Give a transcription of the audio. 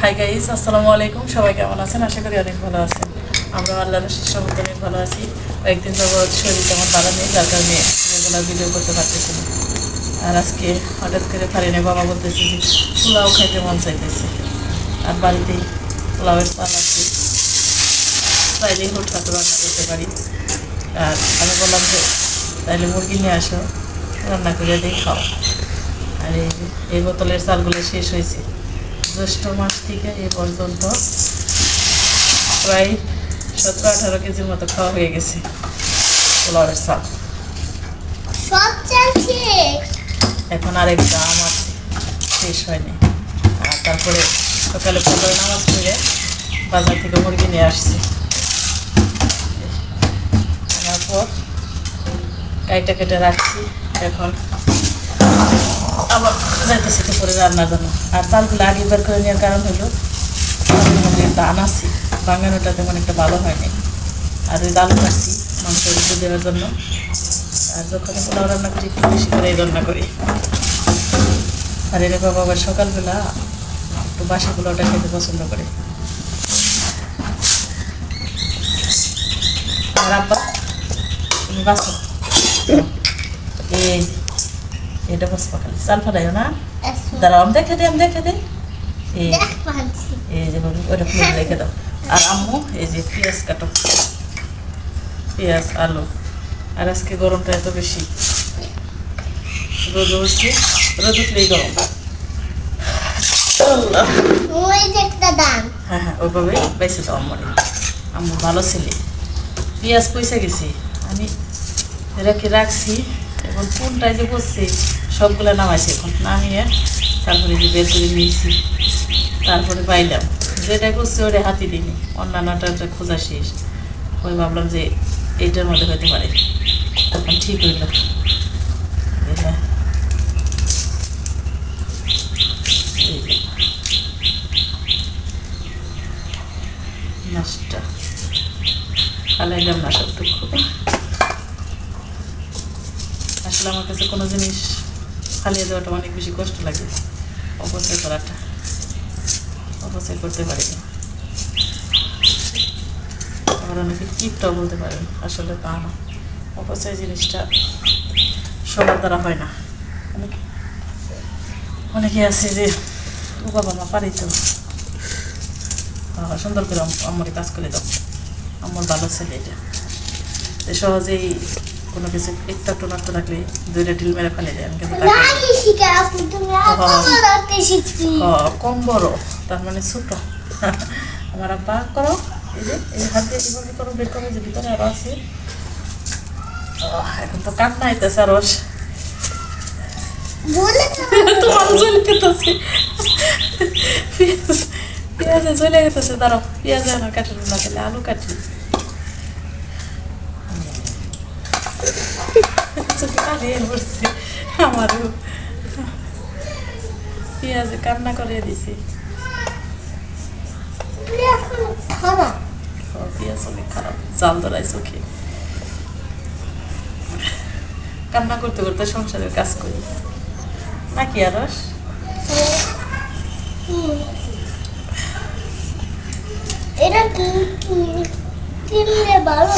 Hi guys, আসসালামু আলাইকুম। সবাই কেমন আছেন? আশা করি অনেক ভালো আছেন। আমরা আল্লাহর শিষ্য মতো অনেক ভালো আছি। কয়েকদিন যাবৎ শরীর তেমন ভালো নেই, যার কারণে রেগুলার ভিডিও করতে পারতেছি না। আর আজকে হঠাৎ করে ফারিনে বাবা বলতেছে যে পোলাও খাইতে মন চাইতেছে। আর বাড়িতেই পোলাওয়ের চাল আছে, চাইলেই হুটহাট রান্না করতে পারি। আর আমি বললাম যে তাইলে মুরগি নিয়ে আসো, রান্না করে দিয়ে খাও। আর এই বোতলের চালগুলো শেষ হয়েছে। জ্যৈষ্ঠ মাস থেকে এ পর্যন্ত প্রায় 17-18 কেজির মতো খাওয়া হয়ে গেছে পোলাওয়ের চাল। এখন আরেক দাম আছে, শেষ হয়নি। আর তারপরে সকালে ফজরের নামাজ পড়ে বাজার থেকে মুরগি নিয়ে আসছি। আনার পর কাইটা কেটে রাখছি। এখন আবার যাইতেছি তো করে রান্নার জন্য। আর চালগুলো আগে বের করে নেওয়ার কারণ হলো দান আছে, বাঙানোটা তেমন একটা ভালো হয়নি। আর ওই ডাল কাটছি মাংস ভিতরে দেওয়ার জন্য। আর যখন পোলাও রান্না করি একটু বেশি করে রান্না করি। আর এর বাবা আবার সকালবেলা একটু বাসি পোলাওটা খেতে পছন্দ করে। আর আব্বা তুমি বাসো, এই এটা বসবা খালি চাল ফাটাইও না। দাঁড়াও, আমি দেখে দিই এই যে ওইটা ফুল রেখে দাও। আর আম্মু এই যে পেঁয়াজ কাটো, পেঁয়াজ আলু। আর আজকে গরমটা এত বেশি, রোদ উঠছে, রোদ উঠলেই গরম। হ্যাঁ হ্যাঁ, ওইভাবে বেঁচে দাও আম্মুর। আম্মু ভালো ছেলে। পেঁয়াজ পয়সা গেছি, আমি রেখে রাখছি। এখন কোনটায় যে বসছি সবগুলো নামাইছি। এখন নামিয়ে তারপরে যে বের করে নিয়েছি, তারপরে পাইলাম যেটা করছি ওটা হাতি দিইনি, অন্যান্যটা খোঁজা শেষ। ওই ভাবলাম যে এইটার মধ্যে হতে পারে, তখন ঠিক হইল। মাছটা ফালাইলাম না সবটুকু। আসলে আমার কাছে কোনো জিনিস ফালিয়ে দেওয়াটা অনেক বেশি কষ্ট লাগে। অপচয় করাটা, অপচয় করতে পারি না। আবার অনেকে কিপটাও বলতে পারেন, আসলে তা না। অপচয় জিনিসটা সবার দ্বারা হয় না। অনেকে আছে যে ও বাবা মা পারি তো, সুন্দর করে আম্মুরে কাজ করে দাও। আম্মুর ভালো ছেলে এটা, যে সহজেই কোনো কিছু একটু নষ্ট থাকলে দুইটা ঢিল মেরে ফেলে যায়। আমি কিন্তু কম বড়, তার মানে ছোট। আমার আব্বা করো, এই যে এই হাত দিয়ে যেভাবে করো বের করো, যে ভিতরে আরো আছে। এখন তো কান্না আইতেছে, রস পেঁয়াজে চলে গেতেছে। দাঁড়াও, পেঁয়াজে আমার কাটি না, তাহলে আলু কাটি। আমারও পেঁয়াজে কান্না করে দিছি। পেঁয়াজ অনেক খারাপ, জাল ধরাই চোখে। কান্না করতে করতে সংসারের কাজ করি নাকি। আর এটা কি ভালো